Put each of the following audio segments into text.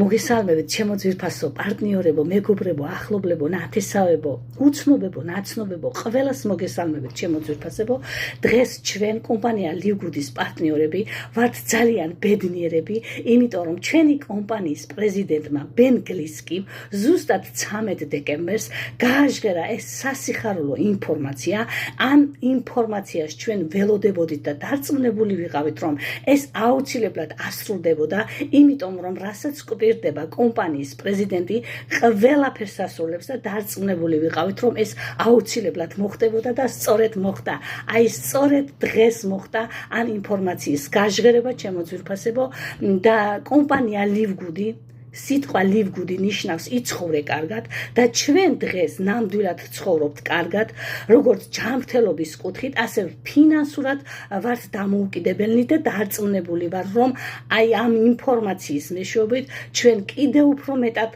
მოგესალმებით, ჩემო ძვირფასო პარტნიორებო, მეგობრებო, ახლობლებო, ნათესავებო, უცნობებო, ნაცნობებო, ყველას მოგესალმებით, ჩემო ძვირფასებო. დღეს ჩვენ კომპანია ლივგუდის პარტნიორები ვართ ძალიან ბედნიერები, იმიტომ რომ ჩვენი კომპანიის პრეზიდენტმა ბენ გლისკიმ ზუსტად 13 დეკემბერს გააჟღერა ეს სასიხარულო ინფორმაცია. ამ ინფორმაციას ჩვენ ველოდებოდით და დარწმუნებული ვიყავით, რომ ეს აუცილებლად ასრულდებოდა, იმიტომ რომ რასაც გვპირდება კომპანიის პრეზიდენტი ყველაფერს ასრულებს და დარწმუნებული ვიყავით, რომ ეს აუცილებლად მოხდებოდა და სწორედ მოხდა. აი სწორედ დღეს მოხდა ამ ინფორმაციის გაჟღერება, ჩემო ძვირფასებო, და კომპანია ლივგუდი სიტყვა ლივგუდი ნიშნავს იცხოვრე კარგად და ჩვენ დღეს ნამდვილად ცხოვრობთ კარგად, როგორც ჯანმრთელობის კუთხით, ასე ფინანსურად ვართ დამოუკიდებელი და დარწმუნებული ვარ, რომ აი ამ ინფორმაციის მეშვეობით ჩვენ კიდევ უფრო მეტად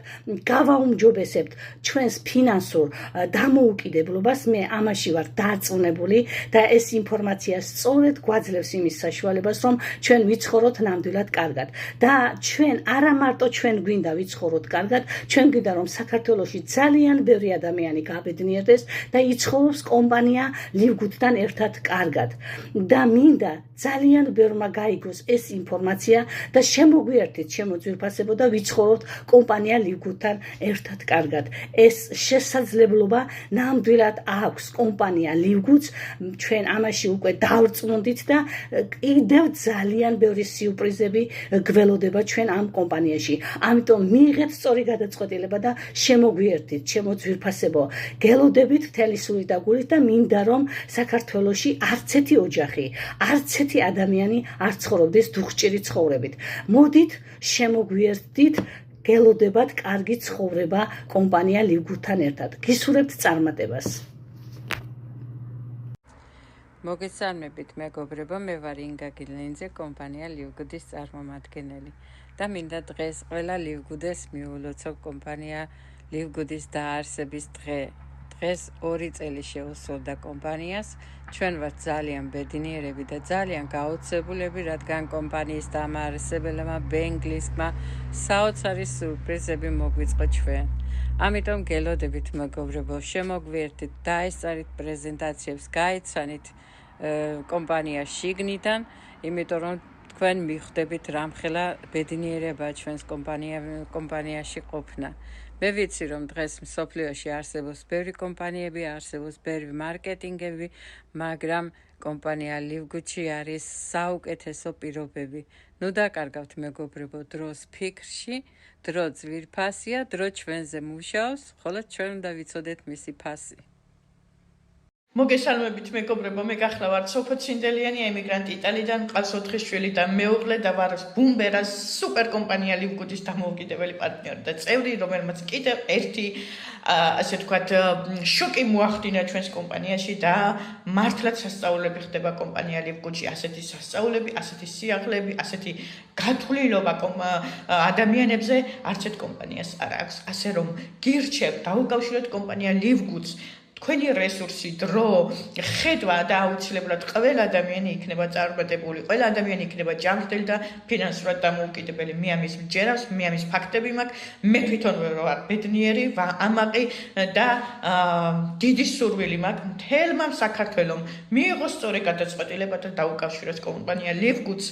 გავაუმჯობესებთ ჩვენს ფინანსურ დამოუკიდებლობას. მე ამაში ვარ დარწმუნებული და ეს ინფორმაცია სწორედ გვაძლევს იმის საშუალებას, რომ ჩვენ ვიცხოვროთ ნამდვილად კარგად და ჩვენ არა მარტო ჩვენ გვინდა ვიცხოვროთ კარგად, ჩვენ გვინდა რომ საქართველოში ძალიან ბევრი ადამიანი გაბედნიერდეს და იცხოვროს კომპანია ლივგუდთან ერთად კარგად. და მინდა ძალიან ბევრმა გაიგოს ეს ინფორმაცია და შემოგვიერთით, ჩემო ძვირფასებო, და ვიცხოვროთ კომპანია ლივგუდთან ერთად კარგად. ეს შესაძლებლობა ნამდვილად აქვს კომპანია ლივგუდს, ჩვენ ამაში უკვე დავწმუნდით და კიდევ ძალიან ბევრი სიურპრიზები გველოდება ჩვენ ამ კომპანიაში. ამიტომ მიიღეთ სწორი გადაწყვეტილება და შემოგვიერთით, ჩემო ძვირფასებო. გელოდებით მთელი სულით და გულით და მინდა რომ საქართველოში არც ერთი ოჯახი, არც ერთი ადამიანი არ ცხოვრობდეს დუხჭირი ცხოვრებით. მოდით შემოგვიერთდით, გელოდებათ კარგი ცხოვრება კომპანია ლივგუდთან ერთად. გისურვებთ წარმატებას. მოგესალმებით მეგობრებო, მე ვარ ინგა გილენძე, კომპანია ლივგუდის წარმომადგენელი და მინდა დღეს ყველა ლივგუდეს მიულოცო კომპანია ლივგუდის დაარსების დღე. დღეს 2 წელი შეუსრულდა კომპანიას. ჩვენ ვართ ძალიან ბედნიერები და ძალიან გაოცებულები, რადგან კომპანიის დამაარსებელმა ბენ გლისკმა საოცარი სურპრიზები მოგვიწყო ჩვენ. ამიტომ გელოდებით მეგობრებო, შემოგვიერთდით, დაესწარით პრეზენტაციებს, გაეცანით კომპანიას შიგნიდან, იმიტომ რომ თქვენ მიხვდებით რამხელა ბედნიერება ჩვენს კომპანიაში ყოფნა. მე ვიცი, რომ დღეს მსოფლიოში არსებობს ბევრი კომპანიები, არსებობს ბევრი მარკეტინგები, მაგრამ კომპანია ლივგუდში არის საუკეთესო პირობები. ნუ დაკარგავთ მეგობრებო დროს ფიქრში, დრო ძვირფასია, დრო ჩვენზე მუშაობს, ხოლო ჩვენ უნდა ვიცოდეთ მისი ფასი. მოგესალმებით მეგობრებო, მე გახლავართ სოფო ცინდელიანი, ემიგრანტი იტალიიდან, მყავს 4 შვილი და მეუღლე და ვარ ბუმბერას სუპერ კომპანია ლივგუდის დამოუკიდებელი პარტნიორი და წევრი, რომელმაც კიდევ ერთი ასე ვთქვათ შოკი მოახდინა ჩვენს კომპანიაში და მართლაც სასწაულები ხდება კომპანია ლივგუდში, ასეთი სასწაულები, ასეთი სიახლეები, ასეთი გათვლილობა ადამიანებზე არც ერთ კომპანიას არ აქვს. ასე რომ გირჩევ, დაუკავშიროთ კომპანია ლივგუდს. თქვენი რესურსი, დრო, ხედვა და აუცილებლად ყველა ადამიანი იქნება წარმატებული, ყველა ადამიანი იქნება ჯანმრთელი და ფინანსურად დამოუკიდებელი. მე ამის მჯერავს, მე ამის ფაქტები მაქვს, მე თვითონ ვარ ბედნიერი, ამაყი და დიდი სურვილი მაქვს მთელმა საქართველომ მიიღოს სწორი გადაწყვეტილება და დაუკავშიროს კომპანია ლივგუდს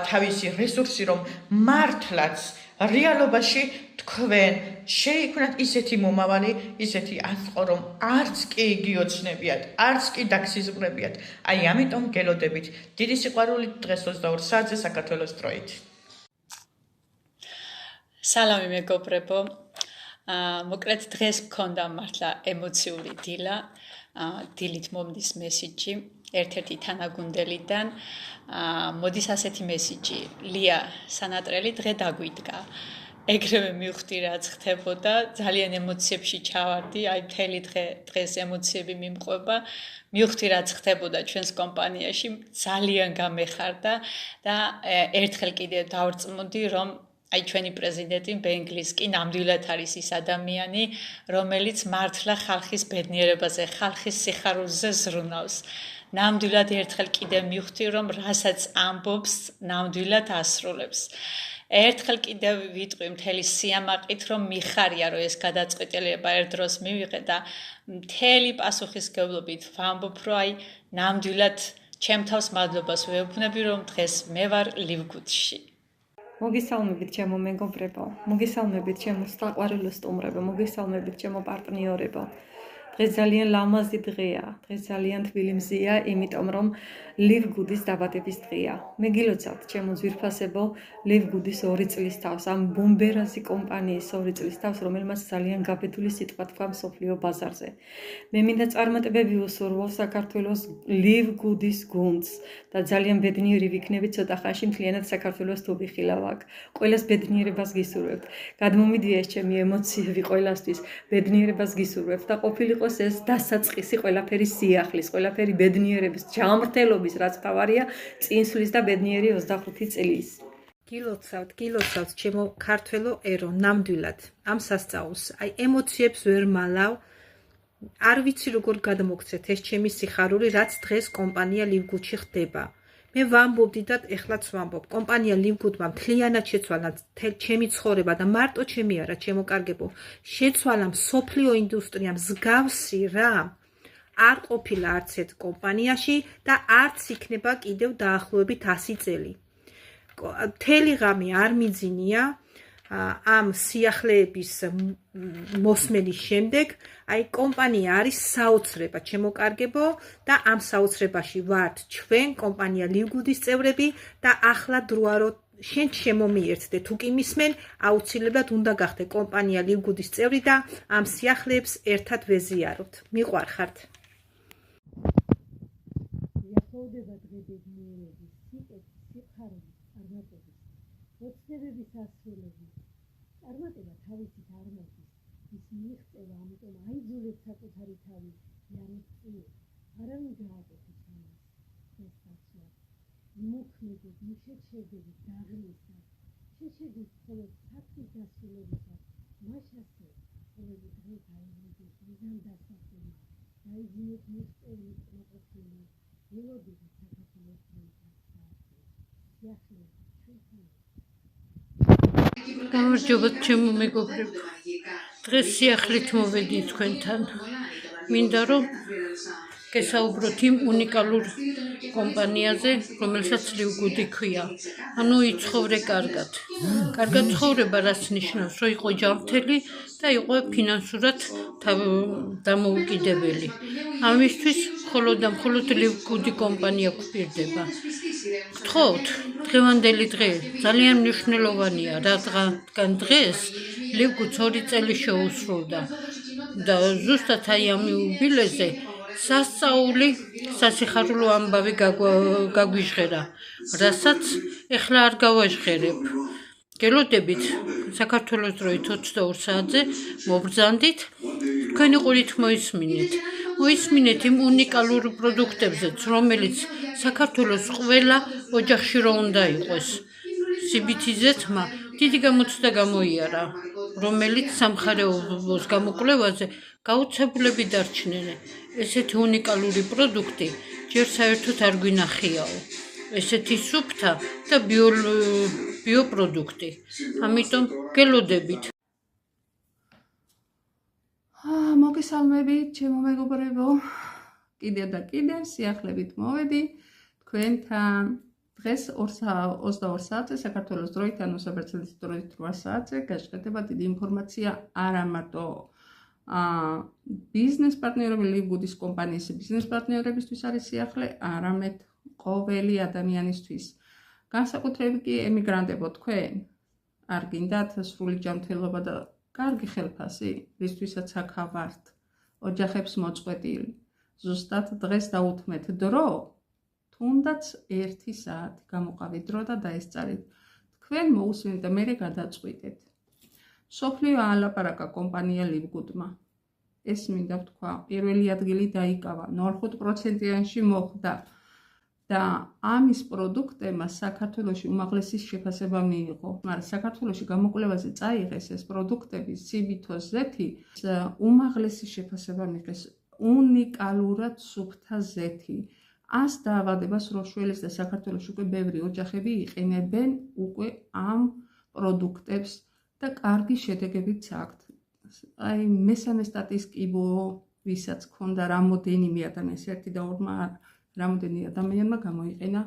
თავისი რესურსი, რომ მართლაც რეალობაში თქვენ შეიქმნათ ისეთი მომავალი, ისეთი ასყო, რომ არც კი გიოცნებიათ, არც კი დაგსიზმრებიათ. აი ამიტომ გელოდებით. დიდი სიყვარულით დღეს 22 საათზე საქართველოს დროით. სალამი მეგობრებო. მოკლედ დღეს მქონდა მართლა ემოციური დილა. დილით მომდის მესიჯი ერთ-ერთი თანაგუნდელიდან. მოდის ასეთი მესიჯი: ლია სანატრელი დღე დაგვიდგა. ეგრევე მივხვდი რაც ხდებოდა, ძალიან ემოციებში ჩავარდი, აი მთელი დღეს ემოციები მიმყვება. მივხვდი რაც ხდებოდა ჩვენს კომპანიაში, ძალიან გამეხარდა და ერთხელ კიდე დავრწმუნდი, რომ აი ჩვენი პრეზიდენტი ბენ გლისკი ნამდვილად არის ის ადამიანი, რომელიც მართლა ხალხის ბედნიერებაზე, ხალხის სიხარულზე ზრუნავს. ნამდვილად ერთხელ კიდე მივხვდი, რომ რასაც ამბობს, ნამდვილად ასრულებს. ერთხელ კიდევ ვიტყვი მთელი სიამაყით, რომ მიხარია, რომ ეს გადაწყვეტილება ერთ დროს მივიღე და მთელი პასუხისმგებლობით ვამბობ, რომ აი ნამდვილად ჩემ თავს მადლობას ვეუბნები, რომ დღეს მე ვარ ლივგუდში. მოგესალმებით ჩემო მეგობრებო, მოგესალმებით ჩემო საყვარელო სტუმრებო, მოგესალმებით ჩემო პარტნიორებო. დღეს ძალიან ლამაზი დღეა, დღეს ძალიან თბილი მზია, იმიტომ რომ ლივგუდის დაბადების დღეა. მე გილოცავთ ჩემო ძვირფასებო, ლივგუდის 2 წლის თავს, ამ ბომბერაზი კომპანიის 2 წლის თავს, რომელმაც ძალიან გაბედული სიტყვა თქვა მსოფლიო ბაზარზე. მე მინდა წარმატებები ვუსურვო საქართველოს ლივგუდის გუნდს და ძალიან ბედნიერი ვიქნები ცოტა ხანში მთლიანად საქართველოს თუ ვიხილავ აქ. ყველას ბედნიერებას გისურვებთ. გადმომიდია ეს ჩემი ემოციები ყველასთვის, ბედნიერებას გისურვებთ და ყოფილიყოს ეს დასაწყისი ყველაფერი სიახლის, ყველაფერი ბედნიერების, ჯანმრთელობის, რაც თავარია, წინსვლის და ბედნიერი 25 წლის. გილოცავთ ჩემო ქართველო ერო, ნამდვილად ამ სასწაულს. აი ემოციებს ვერ მალავ. არ ვიცი როგორ გადმოგცეთ ეს ჩემი სიხარული, რაც დღეს კომპანია ლივგუდში ხდება. მე ვამბობდი და ეხლაც ვამბობ, კომპანია ლივგუდმა მთლიანად შეცვალა ჩემი ცხოვრება და მარტო ჩემი არა, ჩემო კარგებო, შეცვალა მსოფლიო ინდუსტრია მსგავსი რამ არ ყოფილა არც ერთ კომპანიაში და არც იქნება კიდევ დაახლოებით 100 წელი. მთელი ღამე არ მიძინია ამ სიახლეების მოსმენის შემდეგ, აი კომპანია არის საოცრება, ჩემო კარგებო, და ამ საოცრებაში ვართ ჩვენ, კომპანია ლივგუდის წევრები და ახლა დროა რომ შენ შემომიერთდე, თუ კი მისმენ, აუცილებლად უნდა გახდე კომპანია ლივგუდის წევრი და ამ სიახლეებს ერთად ვეზიაროთ. მიყვარხართ. იახოვდება დღე-ბედნიერების, სიკეთის, სიხარულის, წარმატების, ოცნებების ასრულების. წარმატება თავისით არ მოდის, ის მიიღწევა, ამიტომ აიძულეთ საკუთარი თავი, იარეთ წინ, არავინ გააკეთეთ ამას, ეს დაცვა. იმოქმედეთ, მიშეჩერდებით დაღლისას, შეშედით მხოლოდ საქმის დასრულებისას, მაშასე, ყოველი დღე გაივლიდეთ მიზან დასაქმება, დაიძინეთ მიღწეული კმაყოფილი, ველოდებით საქართველოს დროითაც საათი, სიახლეებით ჩვენთან. გამარჯობათ ჩემო მეგობრებო, დღეს სიახლით მოვედი თქვენთან. მინდა რომ გესაუბროთ იმ უნიკალურ კომპანიაზე, რომელსაც ლივგუდი ქვია. ანუ იცხოვრე კარგად. კარგად ცხოვრება რას ნიშნავს, რომ იყო ჯანმრთელი და იყო ფინანსურად დამოუკიდებელი. ამისთვის მხოლოდ და მხოლოდ ლივგუდი კომპანია გვპირდება. გთხოვთ, დღევანდელი დღე ძალიან მნიშვნელოვანია, რადგან დღეს ლივგუდს 2 წელი შეუსრულდა და ზუსტად აი ამ იუბილეზე სასწაული სასიხარულო ამბავი გაგვიჟღერა, რასაც ეხლა არ გავაჟღერებ. გელოდებით საქართველოს დროით 22 საათზე მობრძანდით, თქვენი ყურით მოისმინეთ იმ უნიკალურ პროდუქტებზეც, რომელიც საქართველოს ყველა ოჯახში რო უნდა იყოს. CBT-ზეცმა დიდი გამოცდა გამოიარა, რომელიც სამხარეოს გამოკვლევაზე გაუცებულები დარჩნენ. ესეთი უნიკალური პროდუქტი ჯერ საერთოდ არ გვინახიაო. ესეთი სუფთა და ბიოპროდუქტი. ამიტომ გელოდებით. მოგესალმებით ჩემო მეგობრებო, კიდევ და კიდევ სიახლებით მოვედი თქვენთან. დღეს 22 საათზე საქართველოს დროით, ანუ საბერძნეთის დროით 8 საათზე გაჟღერდება დიდი ინფორმაცია არა მარტო ბიზნეს პარტნიორები, ლივგუდის კომპანიის ბიზნეს პარტნიორებისთვის არის სიახლე, არამედ ყოველი ადამიანისთვის. განსაკუთრებით კი ემიგრანტებო, თქვენ არ გინდათ სრული ჯანმრთელობა და კარგი ხელფასი, რისთვისაც აქა ვართ, ოჯახებს მოწყვეტილი. ზუსტად დღეს დაუთმეთ დრო, თუნდაც 1 საათი გამოყავით დრო და დაესწარით. თქვენ მოусვენთ და მერე გადაწყვიტეთ. მსოფლიო ალაპარაკა კომპანია ლივგუდმა. ეს მინდა ვთქვა, პირველი ადგილი დაიკავა, 0.5%-იანში მოხვდა და ამის პროდუქტებმა საქართველოში უმაღლესი შეფასება მიიღო. მაგრამ საქართველოში გამოკვლევაზე წაიღეს ეს პროდუქტები, CBT-ი უმაღლესი შეფასება მიიღეს, უნიკალურად სუფთა ზეთი. ას დაავადებას რო შველის და საქართველოს უკვე ბევრი ოჯახები იყენებენ უკვე ამ პროდუქტებს და კარგი შედეგებიც აქვთ. აი მესამე სტატიის კიბო, ვისაც ქონდა რამოდენიმე ადამიანს, ერთი და ორმა რამოდენიმე ადამიანმა გამოიყენა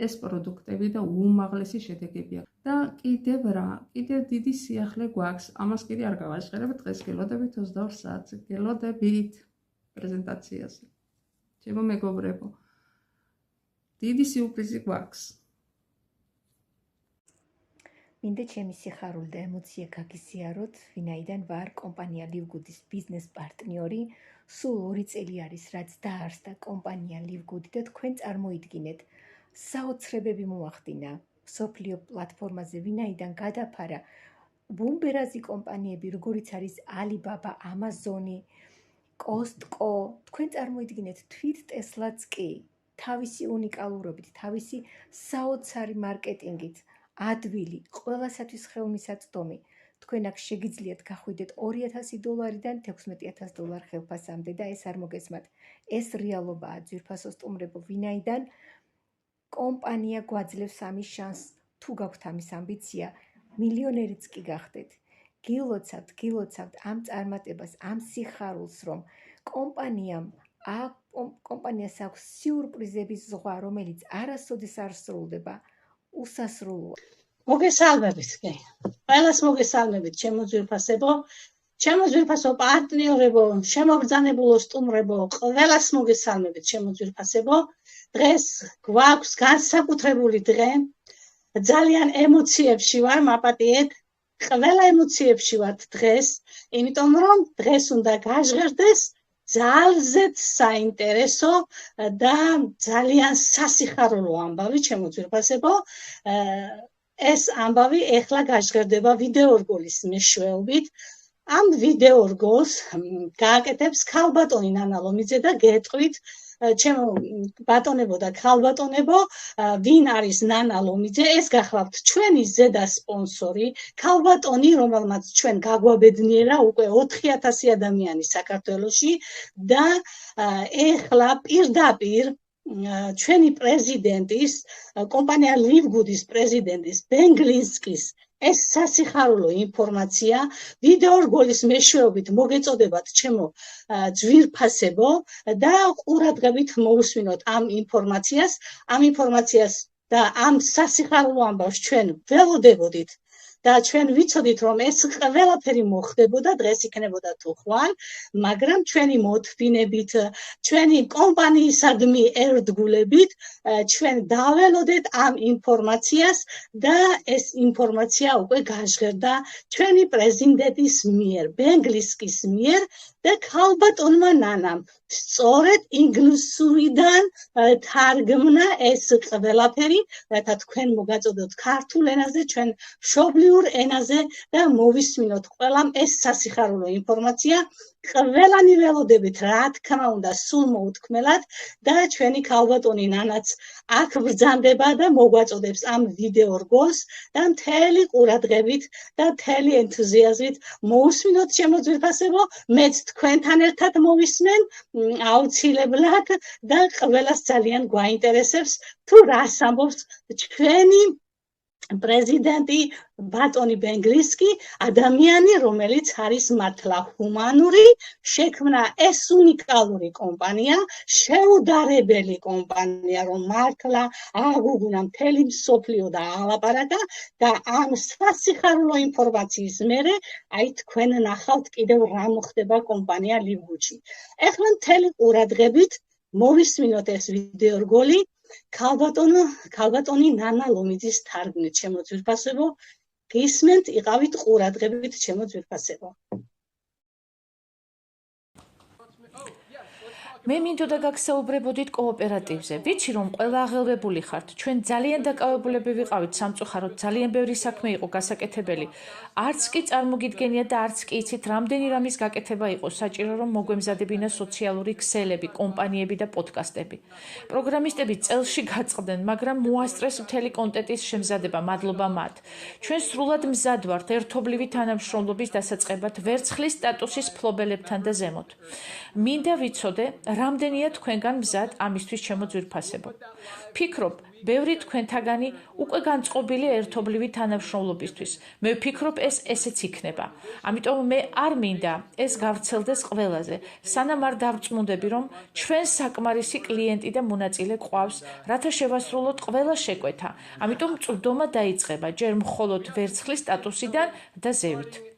ეს პროდუქტები და უმაღლესი შედეგები აქვს. და კიდევ დიდი სიახლე გვაქვს. ამას კიდე არ გავაჟღერებ, დღეს გელოდებით 22 საათზე, გელოდებით პრეზენტაციაზე. ჩემო მეგობრებო, დიდი სიურპრიზი გვაქვს. მინდა ჩემი სიხარული და ემოცია გაგიზიაროთ, ვინაიდან ვარ კომპანია ლივგუდის ბიზნეს პარტნიორი. სულ 2 წელი არის, რაც დაარსდა კომპანია ლივგუდი და თქვენ წარმოიდგინეთ, საოცრებები მოახდინა სოფლიო პლატფორმაზე, ვინაიდან გადაფარა ბუმბერაზი კომპანიები, როგორიც არის Alibaba, Amazon, Costco, თქვენ წარმოიდგინეთ თვით Tesla-ც კი თავისი უნიკალურობით, თავისი საოცარი მარკეტინგით, ადვილი, ყველასათვის ხელმისაწვდომი. თქვენ აქ შეგიძლიათ გახვიდეთ $2,000-დან $16,000 ხელფასამდე და ეს არ მოგესმათ. ეს რეალობაა, ძვირფასო სტუმრებო, ვინაიდან კომპანია გვაძლევს ამის შანსს, თუ გაქვთ ამის ამბიცია, მილიონერიც კი გახდეთ. გილოცავთ ამ წარმატებას, ამ სიხარულს, რომ კომპანიას აქვს სიურპრიზების ზღვა, რომელიც არასოდეს არ სრულდება, უსასრულოა. მოგესალმებით, კი. ყველას მოგესალმებით, ჩემო ძვირფასებო, ჩემო ძვირფასო პარტნიორებო, შემოგზანებულო სტუმრებო, ყველას მოგესალმებით, ჩემო ძვირფასებო. დღეს გვაქვს განსაკუთრებული დღე. ძალიან ემოციებში ვარ, მაპატიეთ. ყველა ემოციებში ვართ დღეს, იმიტომ რომ დღეს უნდა გაჟღერდეს ძალზედ საინტერესო და ძალიან სასიხარულო ამბავი, ჩემო ძვირფასებო. ეს ამბავი ეხლა გაჟღერდება ვიდეორგოლის მეშვეობით. ამ ვიდეორგოლს გააკეთებს ქალბატონი ნანა ლომიძე და გეტყვით, ჩემო ბატონებო და ქალბატონებო, ვინ არის ნანა ლომიძე? ეს გახლავთ ჩვენი ზედა სპონსორი, ქალბატონი, რომელმაც ჩვენ გაგვაბედნიერა უკვე 4000 ადამიანი საქართველოში და ეხლა პირდაპირ ჩვენი პრეზიდენტის, კომპანია ლივგუდის პრეზიდენტის ბენგლინსკის ეს სასიხარულო ინფორმაცია ვიდეორგოლის მეშვეობით მოგეწოდებათ ჩემო ძვირფასებო და ყურადღებით მოусმინოთ ამ ინფორმაციას და ამ სასიხარულო ამბავს ჩვენ ველოდებოდით და ჩვენ ვიცოდით რომ ეს ყველაფერი მოხდებოდა, დღეს იქნებოდა თუ ხვალ, მაგრამ ჩვენი მოთმინებით, ჩვენი კომპანიისადმი ერთგულებით ჩვენ დაველოდეთ ამ ინფორმაციას და ეს ინფორმაცია უკვე გაჟღერდა ჩვენი პრეზიდენტის მიერ, ბენგლინსკის მიერ და ქალბატონმა ნანამ სწორედ ინგლისურიდან თარგმნა ეს ყველაფერი, რათა თქვენ მოგაწოდოთ ქართულ ენაზე, ჩვენ მშობლიურ ენაზე და მოვისმინოთ ყველამ ეს სასიხარულო ინფორმაცია. ყველანი ველოდებით, რა თქმა უნდა, სულ მოუთქმელად და ჩვენი ქალბატონი ნანაც აქ ბრძანდება და მოგვაწოდებს ამ ვიდეორგოლს და მთელი ყურადღებით და მთელი ენთუზიაზმით მოусმინოთ ჩემო ძვირფასებო, მეც თქვენთან ერთად მოვისმენ აუცილებლად და ყველას ძალიან გვაინტერესებს თუ რას ამბობს ჩვენი პრეზიდენტი ბატონი ბენგლინსკი, ადამიანი, რომელიც არის მართლა ჰუმანური, შექმნა ეს უნიკალური კომპანია, შეუდარებელი კომპანია, რომ მართლა აღუგუნა მთელი მსოფლიო და ალაპარაკა და ამ სასიხარულო ინფორმაციის მერე, აი თქვენ ნახავთ კიდევ რა მოხდება კომპანია ლივგუდში. ეხლა მთელი ყურადღებით მოვისმინოთ ეს ვიდეორგოლი. ქალბატონი ნანა ლომიძის თარგმნით, ჩემო ძვირფასებო, გისმენთ, იყავით ყურადღებით, ჩემო ძვირფასებო. მე მინდოდა გაგსაუბრებოდით კოოპერატივზე. ვიცი რომ ყველა აღელვებული ხართ. ჩვენ ძალიან დაკავებულები ვიყავით სამწუხაროდ, ძალიან ბევრი საქმე იყო გასაკეთებელი. არც კი წარმოგიდგენიათ და არც კი იცით რამდენი რამის გაკეთება იყო საჭირო რომ მოგვემზადებინა სოციალური ქსელები, კომპანიები და პოდკასტები. პროგრამისტები წელში გაწყდნენ, მაგრამ მოასწრეს მთელი კონტენტის შემზადება, მადლობა მათ. ჩვენ სრულად მზად ვართ ერთობლივი თანამშრომლობის დასაწყებად ვერცხლის სტატუსის ფლობელებთან და ზემოთ. მინდა ვიცოდე რამდენია თქვენგან მზად ამისთვის ჩემო ძვირფასებო? ფიქრობ, ბევრი თქვენთაგანი უკვე განწყობილია ერთობლივი თანამშრომლობისთვის. მე ვფიქრობ, ეს ესეც იქნება. ამიტომ მე არ მინდა ეს გავრცელდეს ყველაზე, სანამ არ დავწმუნდები, რომ ჩვენ საკმარისი კლიენტი და მონაწილე გვყავს, რათა შევასრულოთ ყველა შეკვეთა. ამიტომ წვდომა დაიწყება ჯერ მხოლოდ ვერცხლის სტატუსიდან და ზევით.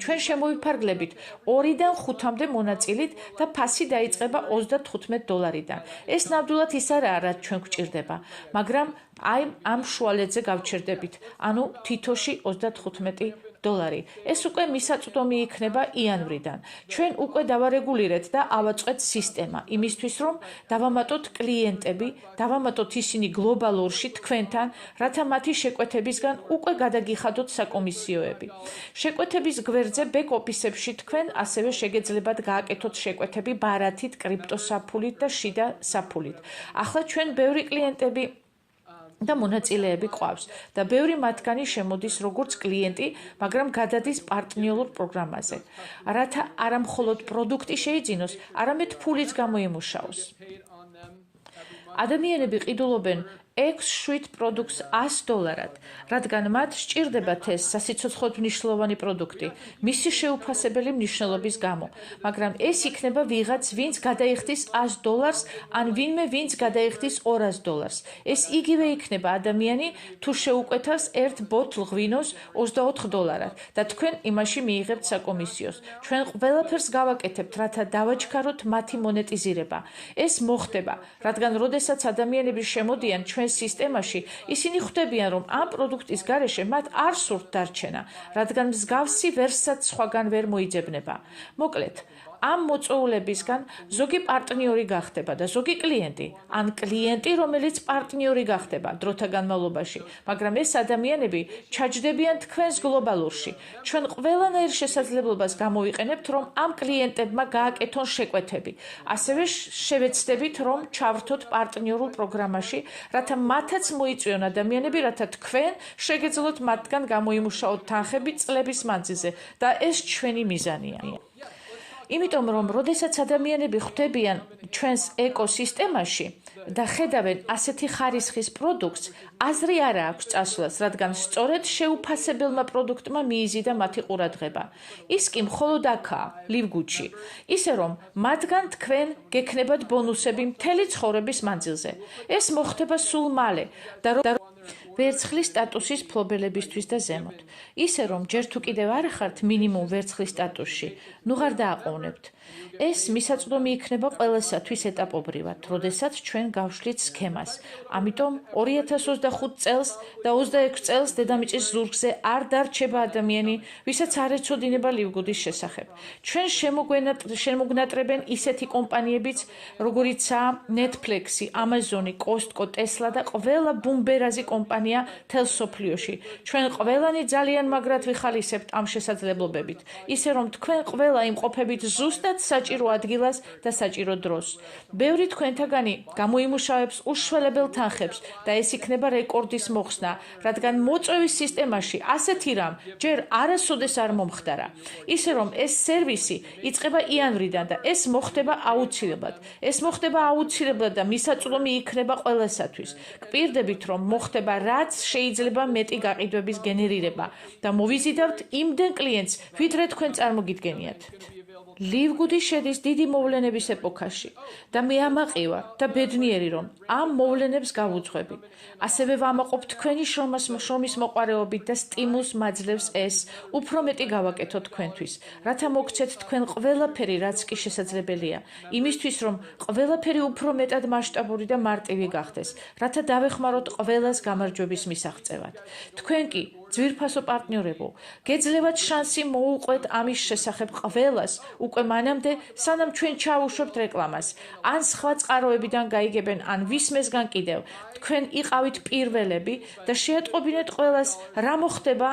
ჩვენ შემოვიფარგლებით 2-დან 5-მდე მონაწილით და ფასი დაიწყება $35-დან. ეს ნამდვილად ის არაა, რაც ჩვენ გვჭირდება, მაგრამ აი ამ შუალედზე გავჩერდებით, ანუ თითოში $35. ეს უკვე მისაწვდომი იქნება იანვრიდან. ჩვენ უკვე დავარეგულირეთ და ავაწყეთ სისტემა იმისთვის, რომ დავამატოთ კლიენტები, დავამატოთ ისინი გლობალურში თქვენთან, რათა მათი შეკვეთებისგან უკვე გადაგიხადოთ საკომისიოები. შეკვეთების გვერდზე ბექ-ოფისებში თქვენ ასევე შეგეძლებათ გააკეთოთ შეკვეთები ბარათით, კრიპტოსაფულით და შიდა საფულით. ახლა ჩვენ ბევრი კლიენტები და მონაწილეები ყავს და ბევრი მათგანი შემოდის როგორც კლიენტი, მაგრამ გადადის პარტნიორულ პროგრამაზე, რათა არა მხოლოდ პროდუქტი შეიძინოს, არამედ ფულიც გამოიმუშაოს. ადამიანები ყიდულობენ 6-7 პროდუქტს $100, რადგან მათ სჭირდებათ ეს სასიცოცხლოდ მნიშვნელოვანი პროდუქტი, მისი შეუფასებელი მნიშვნელობის გამო, მაგრამ ეს იქნება ვიღაც, ვინც გადაიხდის $100 ან ვინმე, ვინც გადაიხდის $200. ეს იგივე იქნება ადამიანი, თუ შეუკვეთავს ერთ ბოთლ ღვინოს $24 და თქვენ იმაში მიიღებთ საკომისიოს. ჩვენ ყველაფერს გავაკეთებთ, რათა დავაჩქაროთ მათი მონეტიზირება. ეს მოხდება, რადგან როდესაც ადამიანები შემოდიან ჩვენ სისტემაში, ისინი ხვდებიან, რომ ამ პროდუქტის გარეშე მათ არ სურთ დარჩენა, რადგან მსგავსი ვერსად სხვაგან ვერ მოიძებნება. მოკლედ, ამ მოწვეულებისგან ზოგი პარტნიორი გახდება და ზოგი კლიენტი, ან კლიენტი, რომელიც პარტნიორი გახდება დროთა განმავლობაში, მაგრამ ეს ადამიანები ჩაჯდებიან თქვენს გლობალურში. ჩვენ ყველანაირ შესაძლებლობას გამოვიყენებთ, რომ ამ კლიენტებმა გააკეთონ შეკვეთები. ასევე შევეცდებით, რომ ჩავრთოთ პარტნიორულ პროგრამაში, რათა მათაც მოიწვიონ ადამიანები, რათა თქვენ შეგეძლოთ მათგან გამოიმუშაოთ თანხები წლების მანძილზე და ეს ჩვენი მიზანია. იმიტომ რომ როდესაც ადამიანები ხვდებიან ჩვენს ეკოსისტემაში და ხედავენ ასეთი ხარისხის პროდუქტს, აზრი არ აქვს წასვლას, რადგან სწორედ შეუფასებელმა პროდუქტმა მიიზიდა მათი ყურადღება. ის კი მხოლოდ აქაა, ლივგუთში. ისე რომ მათგან თქვენ გექნებათ ბონუსები მთელი ცხოვრების მანძილზე. ეს მოხდება სულ მალე და ვერცხლის სტატუსის ფლობელებისთვის და ზემოთ. ისე რომ ჯერ თუ კიდევ არ ხართ მინიმუმ ვერცხლის სტატუსში, ნუ ღარ დააყოვნებთ. ეს მისაწვდომი იქნება ყველასათვის ეტაპობრივად, როდესაც ჩვენ გავშლით სქემას. ამიტომ 2025 წელს და 26 წელს დედამიწის ზურგზე არ დარჩება ადამიანი, ვისაც არ ეცოდინება ლივგუდის შესახებ. ჩვენ შემოგნატრებენ ისეთი კომპანიებიც, როგორიცაა Netflix-ი, Amazon-ი, Costco, Tesla და ყველა ბუმბერაზი კომპანია თელ სოფლიოში. ჩვენ ყველანი ძალიან მაგრად ვიხალისებთ ამ შესაძლებლობებით, ისე რომ თქვენ ყველა იმყოფებით ზუსტად საჭირო ადგილას და საჭირო დროს. ბევრი თქვენთაგანი გამოიმუშავებს უშველებელ თანხებს და ეს იქნება რეკორდის მოხსნა, რადგან მოწვევის სისტემაში ასეთი რამ ჯერ არასოდეს არ მომხდარა. ისე რომ ეს სერვისი იწყება იანვრიდან და ეს მოხდება აუცილებლად. ეს მოხდება აუცილებლად და მისაწვდომი იქნება ყველასათვის. გპირდებით, რომ მოხდება რაც შეიძლება მეტი გაყიდვების გენერირება და მოვიზიდავთ იმდენ კლიენტს, ვიდრე თქვენ წარმოგიდგენიათ. ლივგუდი შედის დიდი მოვლენების ეპოქაში და მე ამაყივა და ბედნიერი რომ ამ მოვლენებს გავუძღვები. ასევე ვამაყობ თქვენი შრომის მოყვარეობით და სტიმულს მაძლევს ეს უფრო მეტი გავაკეთოთ თქვენთვის, რათა მოგცეთ თქვენ ყველაფერი, რაც კი შესაძლებელია, იმისთვის რომ ყველაფერი უფრო მეტად მასშტაბური და მარტივი გახდეს, რათა დავეხმაროთ ყველას გამარჯვების მისაღწევად. თქვენ კი ძვირფასო პარტნიორებო, გეძლევათ შანსი მოუყვეთ ამის შესახებ ყველას, უკვე მანამდე, სანამ ჩვენ ჩავუშვებთ რეკლამას, ან სხვა წყაროებიდან გაიგებენ, ან ვისმესგან კიდევ. თქვენ იყავით პირველები და შეატყობინეთ ყველას, რა მოხდება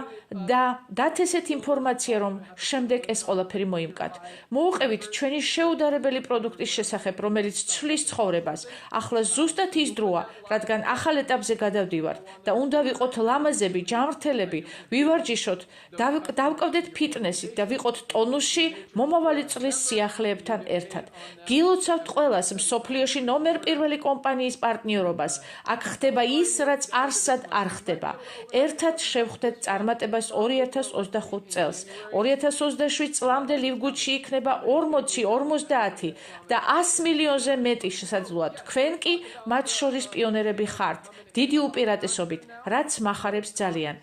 და დათესეთ ინფორმაცია, რომ შემდეგ ეს ყველაფერი მოიმკათ. მოუყევით ჩვენი შეუდარებელი პროდუქტის შესახებ, რომელიც ცვლის ცხოვრებას. ახლა ზუსტად ის დროა, რადგან ახალ ეტაპზე გადავდივართ და უნდა ვიყოთ ლამაზები, ჯანმრთელები წლები ვივარჯიშოთ, დავკავდეთ ფიტნესით და ვიყოთ ტონუსში მომავალი წლის სიახლეებთან ერთად. გილოცავთ ყველას მსოფლიოში ნომერ პირველი კომპანიის პარტნიორობას. აქ ხდება ის, რაც არსად არ ხდება. ერთად შევხვდეთ წარმატებას 2025 წელს. 2027 წლამდე ლივგუდში იქნება 40-50 და 100 მილიონზე მეტი შესაძლოა. თქვენ კი მათ შორის პიონერები ხართ. დიდი უპირატესობით, რაც მახარებს ძალიან.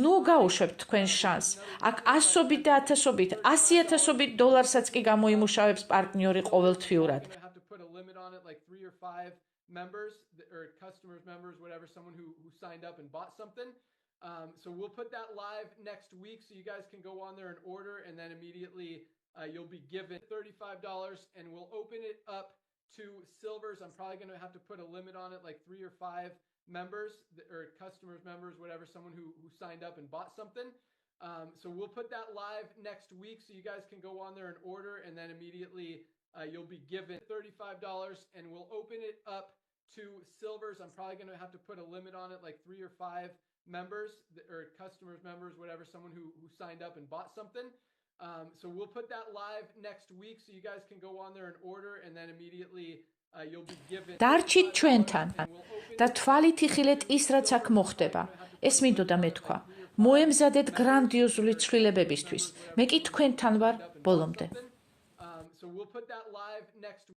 ნუ გაუშვებთ თქვენ შანსს. აქ ასობით და ათასობით, 100,000-ობით დოლარსაც კი გამოიმუშავებს პარტნიორი ყოველთვიურად. Members or customers, members, whatever, someone who signed up and bought something. So we'll put that live next week so you guys can go on there and order, and then immediately you'll be given $35, and we'll open it up to silvers. I'm probably going to have to put a limit on it, like 3 or 5 members or customers, members, whatever, someone who signed up and bought something. So we'll put that live next week so you guys can go on there and order, and then immediately you'll be given $35, and we'll open it up to silvers. I'm probably going to have to put a limit on it, like 3 or 5 members or customers, members, whatever, someone who signed up and bought something. So we'll put that live next week so you guys can go on there and order, and then immediately you'll be given. დარჩით ჩვენთან და თვალით იხილეთ ის, რაც აქ მოხდება. ეს მინდოდა მეთქვა. მოემზადეთ გრანდიოზული ცვლილებებისთვის. მე კი თქვენთან ვარ ბოლომდე. So we'll put that live next